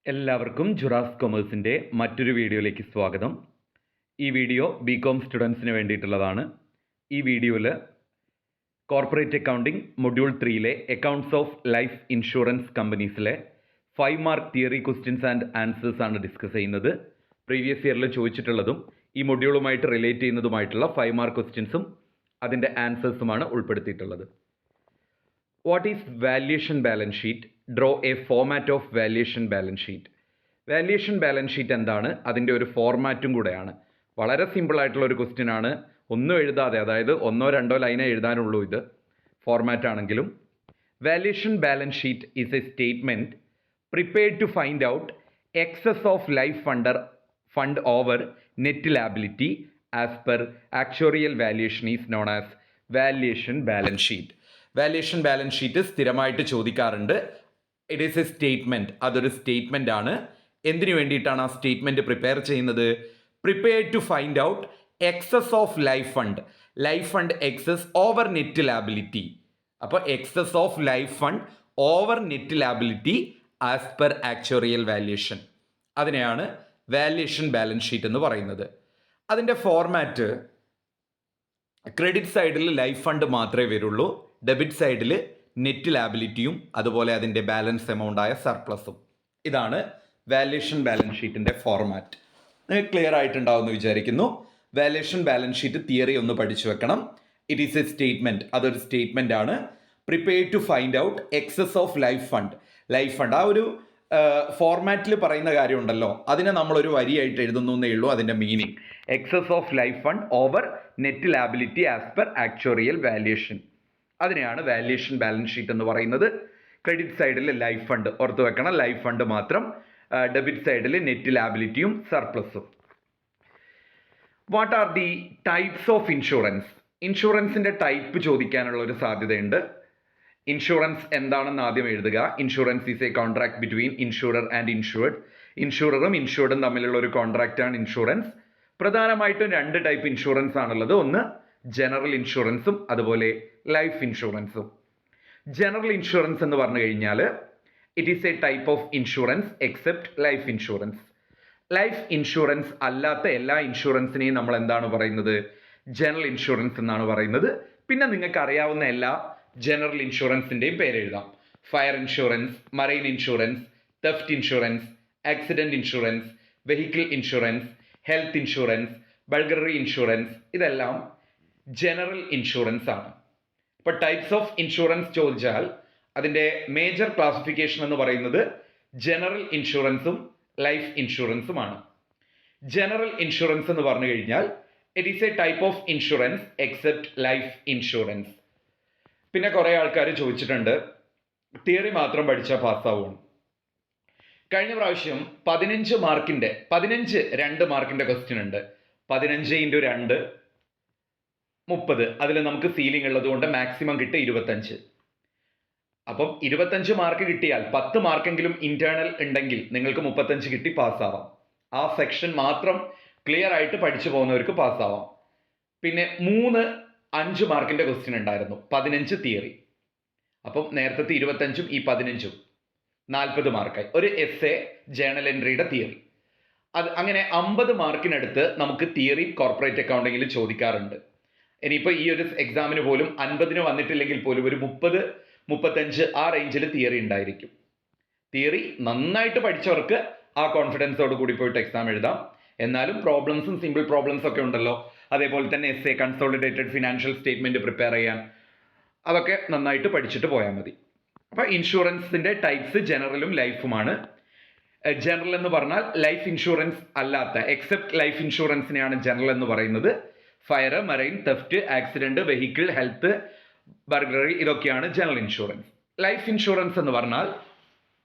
എല്ലാവർക്കും ജുറാസ് കൊമേഴ്സിൻ്റെ മറ്റൊരു വീഡിയോയിലേക്ക് സ്വാഗതം. ഈ വീഡിയോ ബികോം സ്റ്റുഡൻസിന് വേണ്ടിയിട്ടുള്ളതാണ്. ഈ വീഡിയോയിൽ കോർപ്പറേറ്റ് അക്കൗണ്ടിംഗ് മൊഡ്യൂൾ 3-ലെ അക്കൗണ്ട്സ് ഓഫ് ലൈഫ് ഇൻഷുറൻസ് കമ്പനീസിലെ 5 mark theory questions and answers ആണ് ഡിസ്കസ് ചെയ്യുന്നത്. പ്രീവിയസ് ഇയറിൽ ചോദിച്ചിട്ടുള്ളതും ഈ മൊഡ്യൂളുമായിട്ട് റിലേറ്റ് ചെയ്യുന്നതുമായിട്ടുള്ള 5 മാർക്ക് ക്വസ്റ്റ്യൻസും അതിൻ്റെ ആൻസേഴ്സുമാണ് ഉൾപ്പെടുത്തിയിട്ടുള്ളത്. What is valuation balance sheet? Draw a format of valuation balance sheet. Valuation balance sheet എന്താണ്, അതിൻ്റെ ഒരു ഫോർമാറ്റും കൂടെയാണ്. വളരെ സിമ്പിൾ ആയിട്ടുള്ള ഒരു ക്വസ്റ്റ്യൻ ആണ്. ഒന്നും എഴുതാതെ, അതായത് 1-2 ലൈനേ എഴുതാനുള്ളൂ ഇത് ഫോർമാറ്റ് ആണെങ്കിലും. Valuation balance sheet is a statement prepared to find out excess of life fund over net liability as per actuarial valuation is known as valuation balance sheet. Valuation balance sheet സ്ഥിരമായിട്ട് ചോദിക്കാറുണ്ട്. It is a statement, അതൊരു statement ആണ്. എന്തിനു വേണ്ടിയിട്ടാണ് ആ statement prepare ചെയ്യുന്നത്? Prepare to find out excess of life fund excess over net liability. അപ്പോൾ excess of life fund over net liability as per actuarial valuation, അതിനെയാണ് വാല്യുവേഷൻ ബാലൻസ് ഷീറ്റ് എന്ന് പറയുന്നത്. അതിൻ്റെ ഫോർമാറ്റ് ക്രെഡിറ്റ് സൈഡിൽ ലൈഫ് ഫണ്ട് മാത്രമേ വരുള്ളൂ, debit സൈഡിൽ net ലാബിലിറ്റിയും അതുപോലെ അതിൻ്റെ ബാലൻസ് എമൗണ്ടായ സർപ്ലസും. ഇതാണ് വാല്യുവേഷൻ ബാലൻസ് ഷീറ്റിൻ്റെ ഫോർമാറ്റ്. നിങ്ങൾക്ക് ക്ലിയർ ആയിട്ടുണ്ടാവുമെന്ന് വിചാരിക്കുന്നു. വാല്യുവേഷൻ ബാലൻസ് ഷീറ്റ് തിയറി ഒന്ന് പഠിച്ചു വെക്കണം. ഇറ്റ് ഈസ് എ സ്റ്റേറ്റ്മെൻറ്റ്, അതൊരു സ്റ്റേറ്റ്മെൻ്റ് ആണ്. Prepare to find out excess of life fund ആ ഒരു ഫോർമാറ്റിൽ പറയുന്ന കാര്യമുണ്ടല്ലോ, അതിനെ നമ്മളൊരു വരിയായിട്ട് എഴുതുന്നു എന്നേ ഉള്ളൂ അതിൻ്റെ meaning. Excess of life fund over net liability as per actuarial valuation, അതിനെയാണ് വാല്യുവേഷൻ ബാലൻസ് ഷീറ്റ് എന്ന് പറയുന്നത്. ക്രെഡിറ്റ് സൈഡിൽ ലൈഫ് ഫണ്ട് ഓർത്ത് വെക്കണം, ലൈഫ് ഫണ്ട് മാത്രം. ഡെബിറ്റ് സൈഡിൽ നെറ്റ് ലാബിലിറ്റിയും സർപ്ലസും. What are the types of insurance? ഇൻഷുറൻസിൻ്റെ ടൈപ്പ് ചോദിക്കാനുള്ള ഒരു സാധ്യതയുണ്ട്. ഇൻഷുറൻസ് എന്താണെന്ന് ആദ്യം എഴുതുക. Insurance is a contract between insurer and insured. ഇൻഷുററും ഇൻഷുർഡും തമ്മിലുള്ള ഒരു കോൺട്രാക്റ്റാണ് ഇൻഷുറൻസ്. പ്രധാനമായിട്ടും 2 ടൈപ്പ് ഇൻഷുറൻസ് ആണുള്ളത്. ഒന്ന് ജനറൽ ഇൻഷുറൻസും അതുപോലെ ലൈഫ് ഇൻഷുറൻസും. ജനറൽ ഇൻഷുറൻസ് എന്ന് പറഞ്ഞു കഴിഞ്ഞാൽ it is a type of insurance except life insurance. Life insurance അല്ലാത്ത എല്ലാ ഇൻഷുറൻസിനെയും നമ്മൾ എന്താണ് പറയുന്നത്? ജനറൽ ഇൻഷുറൻസ് എന്നാണ് പറയുന്നത്. പിന്നെ നിങ്ങൾക്ക് അറിയാവുന്ന എല്ലാ ജനറൽ ഇൻഷുറൻസിൻ്റെയും പേരെഴുതാം. Fire insurance, marine insurance, theft insurance, accident insurance, vehicle insurance, health insurance, burglary insurance, ഇതെല്ലാം ജനറൽ ഇൻഷുറൻസ് ആണ്. ഇപ്പോൾ ടൈപ്സ് ഓഫ് ഇൻഷുറൻസ് ചോദിച്ചാൽ അതിൻ്റെ മേജർ ക്ലാസിഫിക്കേഷൻ എന്ന് പറയുന്നത് ജനറൽ ഇൻഷുറൻസും ലൈഫ് ഇൻഷുറൻസുമാണ്. ജനറൽ ഇൻഷുറൻസ് എന്ന് പറഞ്ഞു കഴിഞ്ഞാൽ it is a type of insurance except life insurance. പിന്നെ കുറേ ആൾക്കാർ ചോദിച്ചിട്ടുണ്ട് തിയറി മാത്രം പഠിച്ചാൽ പാസ്സാവുകയാണ്. കഴിഞ്ഞ പ്രാവശ്യം 15 മാർക്കിൻ്റെ 2 മാർക്കിൻ്റെ ക്വസ്റ്റ്യൻ ഉണ്ട്. 15 × 2 30. അതിൽ നമുക്ക് സീലിംഗ് ഉള്ളതുകൊണ്ട് മാക്സിമം കിട്ടുക 25. അപ്പം 25 മാർക്ക് കിട്ടിയാൽ 10 മാർക്കെങ്കിലും ഇന്റേണൽ ഉണ്ടെങ്കിൽ നിങ്ങൾക്ക് 35 കിട്ടി പാസ്സാവാം. ആ സെക്ഷൻ മാത്രം ക്ലിയർ ആയിട്ട് പഠിച്ചു പോകുന്നവർക്ക് പാസ്സാവാം. പിന്നെ 5 മാർക്കിൻ്റെ ക്വസ്റ്റ്യൻ ഉണ്ടായിരുന്നു, 15 തിയറി. അപ്പം നേരത്തെ 25ഉം ഈ 15ഉം 40 മാർക്കായി. ഒരു എസ്സേ ജേണൽ എൻട്രിയുടെ തിയറി. അത് അങ്ങനെ 50 മാർക്കിനടുത്ത് നമുക്ക് തിയറി കോർപ്പറേറ്റ് അക്കൗണ്ടിങ്ങിൽ ചോദിക്കാറുണ്ട്. ഇനിയിപ്പോൾ ഈ ഒരു എക്സാമിന് പോലും 50 വന്നിട്ടില്ലെങ്കിൽ പോലും ഒരു 30-35 ആ റേഞ്ചിൽ തിയറി ഉണ്ടായിരിക്കും. തിയറി നന്നായിട്ട് പഠിച്ചവർക്ക് ആ കോൺഫിഡൻസോട് കൂടി പോയിട്ട് എക്സാം എഴുതാം. എന്നാലും പ്രോബ്ലംസും സിമ്പിൾ പ്രോബ്ലംസ് ഒക്കെ ഉണ്ടല്ലോ. അതേപോലെ തന്നെ essay, consolidated financial statement prepare ചെയ്യാൻ, അതൊക്കെ നന്നായിട്ട് പഠിച്ചിട്ട് പോയാൽ മതി. അപ്പോൾ ഇൻഷുറൻസിൻ്റെ ടൈപ്സ് ജനറലും ലൈഫുമാണ്. ജനറൽ എന്ന് പറഞ്ഞാൽ ലൈഫ് ഇൻഷുറൻസ് അല്ലാത്ത എക്സെപ്റ്റ് ലൈഫ് ഇൻഷുറൻസിനെയാണ് ജനറൽ എന്ന് പറയുന്നത്. Fire, marine, theft, accident, vehicle, health, burglary, ഇതൊക്കെയാണ് ജനറൽ ഇൻഷുറൻസ്. ലൈഫ് ഇൻഷുറൻസ് എന്ന് പറഞ്ഞാൽ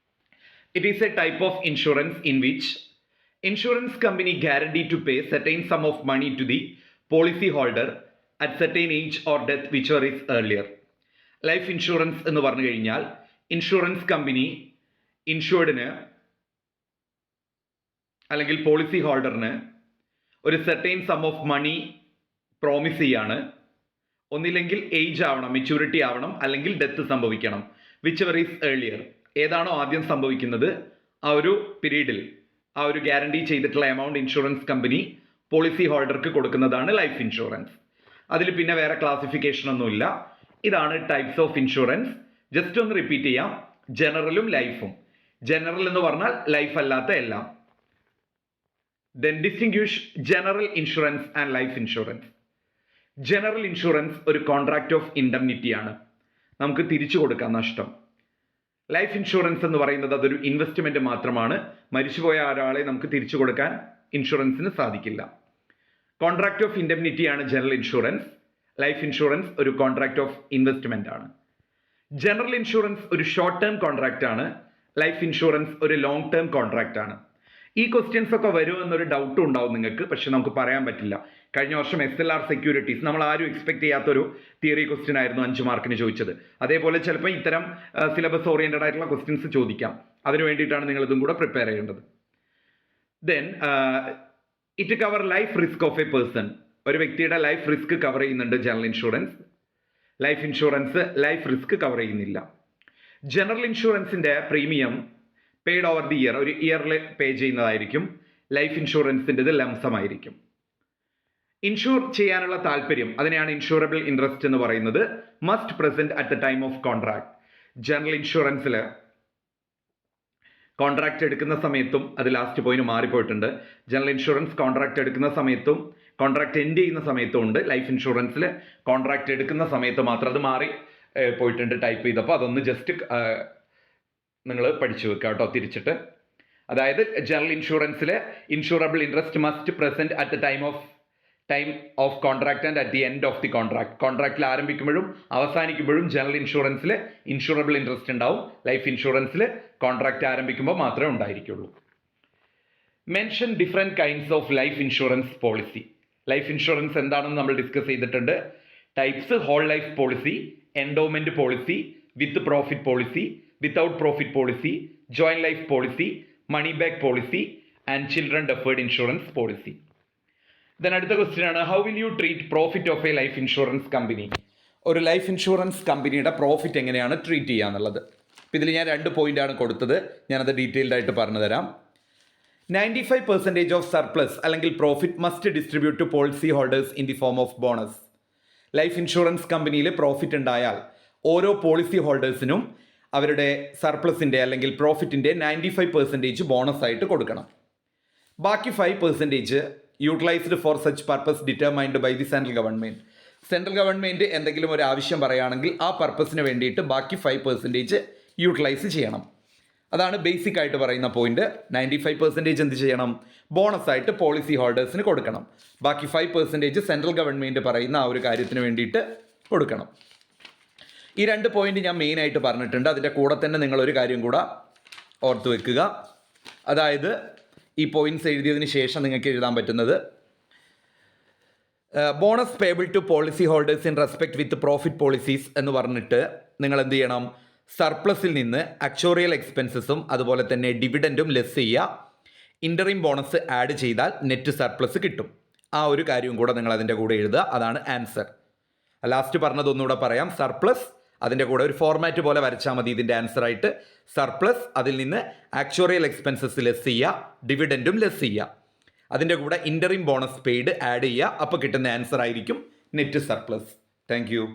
it is a type of insurance in which insurance company guarantee to pay certain sum of money to the policy holder at certain age or death whichever is earlier. Life insurance എന്ന് പറഞ്ഞു കഴിഞ്ഞാൽ insurance company ഇൻഷുർഡിന് അല്ലെങ്കിൽ policy ഹോൾഡറിന് ഒരു certain sum of money promise ചെയ്യാണ്. ഒന്നില്ലെങ്കിൽ age ആവണം, maturity ആവണം, അല്ലെങ്കിൽ ഡെത്ത് സംഭവിക്കണം. വിച്ച് എവർ ഈസ് ഏർലിയർ, ഏതാണോ ആദ്യം സംഭവിക്കുന്നത് ആ ഒരു പീരീഡിൽ ആ ഒരു ഗ്യാരണ്ടി ചെയ്തിട്ടുള്ള എമൗണ്ട് ഇൻഷുറൻസ് കമ്പനി പോളിസി ഹോൾഡർക്ക് കൊടുക്കുന്നതാണ് ലൈഫ് ഇൻഷുറൻസ്. അതിൽ പിന്നെ വേറെ ക്ലാസിഫിക്കേഷൻ ഒന്നുമില്ല. ഇതാണ് ടൈപ്സ് ഓഫ് ഇൻഷുറൻസ്. ജസ്റ്റ് ഒന്ന് റിപ്പീറ്റ് ചെയ്യാം. ജനറലും ലൈഫും. ജനറൽ എന്ന് പറഞ്ഞാൽ ലൈഫ് അല്ലാത്ത എല്ലാം. Then distinguish general insurance and life insurance. General insurance ഒരു കോൺട്രാക്ട് ഓഫ് ഇൻഡംനിറ്റി ആണ്, നമുക്ക് തിരിച്ചു കൊടുക്കാം നഷ്ടം. ലൈഫ് ഇൻഷുറൻസ് എന്ന് പറയുന്നത് അതൊരു ഇൻവെസ്റ്റ്മെന്റ് മാത്രമാണ്. മരിച്ചുപോയ ഒരാളെ നമുക്ക് തിരിച്ചു കൊടുക്കാൻ ഇൻഷുറൻസിന് സാധിക്കില്ല. കോൺട്രാക്ട് ഓഫ് ഇൻഡംനിറ്റി ആണ് ജനറൽ ഇൻഷുറൻസ്. ലൈഫ് ഇൻഷുറൻസ് ഒരു കോൺട്രാക്ട് ഓഫ് ഇൻവെസ്റ്റ്മെന്റ് ആണ്. ജനറൽ ഇൻഷുറൻസ് ഒരു ഷോർട്ട് ടേം കോൺട്രാക്ട് ആണ്. ലൈഫ് ഇൻഷുറൻസ് ഒരു ലോങ് ടേം കോൺട്രാക്ട് ആണ്. ഈ ക്വസ്റ്റ്യൻസ് ഒക്കെ വരുമോ എന്നൊരു ഡൗട്ടും ഉണ്ടാവും നിങ്ങൾക്ക്, പക്ഷെ നമുക്ക് പറയാൻ പറ്റില്ല. കഴിഞ്ഞ വർഷം SLR സെക്യൂരിറ്റീസ് നമ്മൾ ആരും എക്സ്പെക്ട് ചെയ്യാത്തൊരു തിയറി ക്വസ്റ്റ്യൻ ആയിരുന്നു 5 മാർക്കിന് ചോദിച്ചത്. അതേപോലെ ചിലപ്പോൾ ഇത്തരം സിലബസ് ഓറിയന്റഡ് ആയിട്ടുള്ള ക്വസ്റ്റ്യൻസ് ചോദിക്കാം. അതിനു വേണ്ടിയിട്ടാണ് നിങ്ങൾ ഇതും കൂടെ പ്രിപ്പയർ ചെയ്യേണ്ടത്. Then it cover life risk of a person. ഒരു വ്യക്തിയുടെ ലൈഫ് റിസ്ക് കവർ ചെയ്യുന്നുണ്ട് general insurance. Life insurance life risk cover ചെയ്യുന്നില്ല. ജനറൽ ഇൻഷുറൻസിന്റെ premium paid over the year, ഒരു ഇയറിൽ പേ ചെയ്യുന്നതായിരിക്കും. ലൈഫ് ഇൻഷുറൻസിൻ്റെത് ലംസമായിരിക്കും. ഇൻഷുർ ചെയ്യാനുള്ള താല്പര്യം, അതിനെയാണ് ഇൻഷുറബിൾ ഇൻട്രസ്റ്റ് എന്ന് പറയുന്നത്. Must present at the time of contract. General ഇൻഷുറൻസിൽ കോൺട്രാക്ട് എടുക്കുന്ന സമയത്തും അത് ലാസ്റ്റ് പോയിന്റ് മാറിപ്പോയിട്ടുണ്ട്. ജനറൽ ഇൻഷുറൻസ് കോൺട്രാക്ട് എടുക്കുന്ന സമയത്തും കോൺട്രാക്ട് എൻഡ് ചെയ്യുന്ന സമയത്തും ഉണ്ട്. ലൈഫ് ഇൻഷുറൻസിൽ കോൺട്രാക്ട് എടുക്കുന്ന സമയത്ത് മാത്രം അത് മാറി പോയിട്ടുണ്ട് ടൈപ്പ് ചെയ്തപ്പോൾ. അതൊന്ന് ജസ്റ്റ് നിങ്ങൾ പഠിച്ചു വെക്കുക കേട്ടോ തിരിച്ചിട്ട്. അതായത് ജനറൽ ഇൻഷുറൻസിൽ insurable interest must present at the time of contract and at the end of the contract. കോൺട്രാക്റ്റിൽ ആരംഭിക്കുമ്പോഴും അവസാനിക്കുമ്പോഴും ജനറൽ ഇൻഷുറൻസിൽ ഇൻഷുറബിൾ ഇൻട്രസ്റ്റ് ഉണ്ടാവും. ലൈഫ് ഇൻഷുറൻസിൽ കോൺട്രാക്ട് ആരംഭിക്കുമ്പോൾ മാത്രമേ ഉണ്ടായിരിക്കുള്ളൂ. Mention different kinds of life insurance policy. Life insurance എന്താണെന്ന് നമ്മൾ ഡിസ്കസ് ചെയ്തിട്ടുണ്ട്. Types: whole life policy, endowment policy, with profit policy, without profit policy, joint life policy, money back policy and children deferred insurance policy. Then അടുത്ത question ആണ്, how will you treat profit of A life insurance company? ഒരു life insurance കമ്പനിയുടെ profit എങ്ങനെയാണ് treat ചെയ്യുക എന്നുള്ളത്. അപ്പോൾ ഇതിൽ ഞാൻ 2 പോയിന്റാണ് കൊടുത്തത്. ഞാനത് ഡീറ്റെയിൽഡ് ആയിട്ട് പറഞ്ഞു തരാം. 95% ഓഫ് സർപ്ലസ് അല്ലെങ്കിൽ profit must distribute to policy holders in the form of bonus. Life insurance കമ്പനിയിൽ പ്രോഫിറ്റ് ഉണ്ടായാൽ ഓരോ പോളിസി ഹോൾഡേഴ്സിനും അവരുടെ സർപ്ലസിൻ്റെ അല്ലെങ്കിൽ പ്രോഫിറ്റിൻ്റെ 95% ബോണസ് ആയിട്ട് കൊടുക്കണം. ബാക്കി 5% utilised for such purpose determined by the central government. Central government എന്തെങ്കിലും ഒരു ആവശ്യം പറയുകയാണെങ്കിൽ ആ പർപ്പസിന് വേണ്ടിയിട്ട് ബാക്കി 5% യൂട്ടിലൈസ് ചെയ്യണം. അതാണ് ബേസിക് ആയിട്ട് പറയുന്ന പോയിന്റ്. 95% എന്ത് ചെയ്യണം? ബോണസ് ആയിട്ട് പോളിസി ഹോൾഡേഴ്സിന് കൊടുക്കണം. ബാക്കി 5% സെൻട്രൽ ഗവൺമെൻറ് പറയുന്ന ആ ഒരു കാര്യത്തിന് വേണ്ടിയിട്ട് കൊടുക്കണം. ഈ 2 പോയിന്റ് ഞാൻ മെയിൻ ആയിട്ട് പറഞ്ഞിട്ടുണ്ട്. അതിൻ്റെ കൂടെ തന്നെ നിങ്ങളൊരു കാര്യം കൂടെ ഓർത്ത് വെക്കുക. അതായത് ഈ പോയിന്റ്സ് എഴുതിയതിന് ശേഷം നിങ്ങൾക്ക് എഴുതാൻ പറ്റുന്നത് bonus payable to policy holders in respect with profit policies എന്ന് പറഞ്ഞിട്ട് നിങ്ങൾ എന്ത് ചെയ്യണം? സർപ്ലസിൽ നിന്ന് അക്ചോറിയൽ എക്സ്പെൻസസും അതുപോലെ തന്നെ ഡിവിഡൻറ്റും ലെസ് ചെയ്യുക. ഇൻ്ററിം ബോണസ് ആഡ് ചെയ്താൽ നെറ്റ് സർപ്ലസ് കിട്ടും. ആ ഒരു കാര്യവും കൂടെ നിങ്ങൾ അതിൻ്റെ കൂടെ എഴുതുക. അതാണ് ആൻസർ. ലാസ്റ്റ് പറഞ്ഞതൊന്നുകൂടെ പറയാം. സർപ്ലസ്, അതിൻ്റെ കൂടെ ഒരു ഫോർമാറ്റ് പോലെ വരച്ചാൽ മതി ഇതിൻ്റെ ആൻസറായിട്ട്. സർപ്ലസ്, അതിൽ നിന്ന് ആക്ച്വറിയൽ എക്സ്പെൻസസ് ലെസ് ചെയ്യുക, ഡിവിഡൻറ്റും ലെസ് ചെയ്യുക. അതിൻ്റെ കൂടെ ഇൻ്ററിം ബോണസ് പെയ്ഡ് ആഡ് ചെയ്യുക. അപ്പോൾ കിട്ടുന്ന ആൻസർ ആയിരിക്കും നെറ്റ് സർപ്ലസ്. Thank you.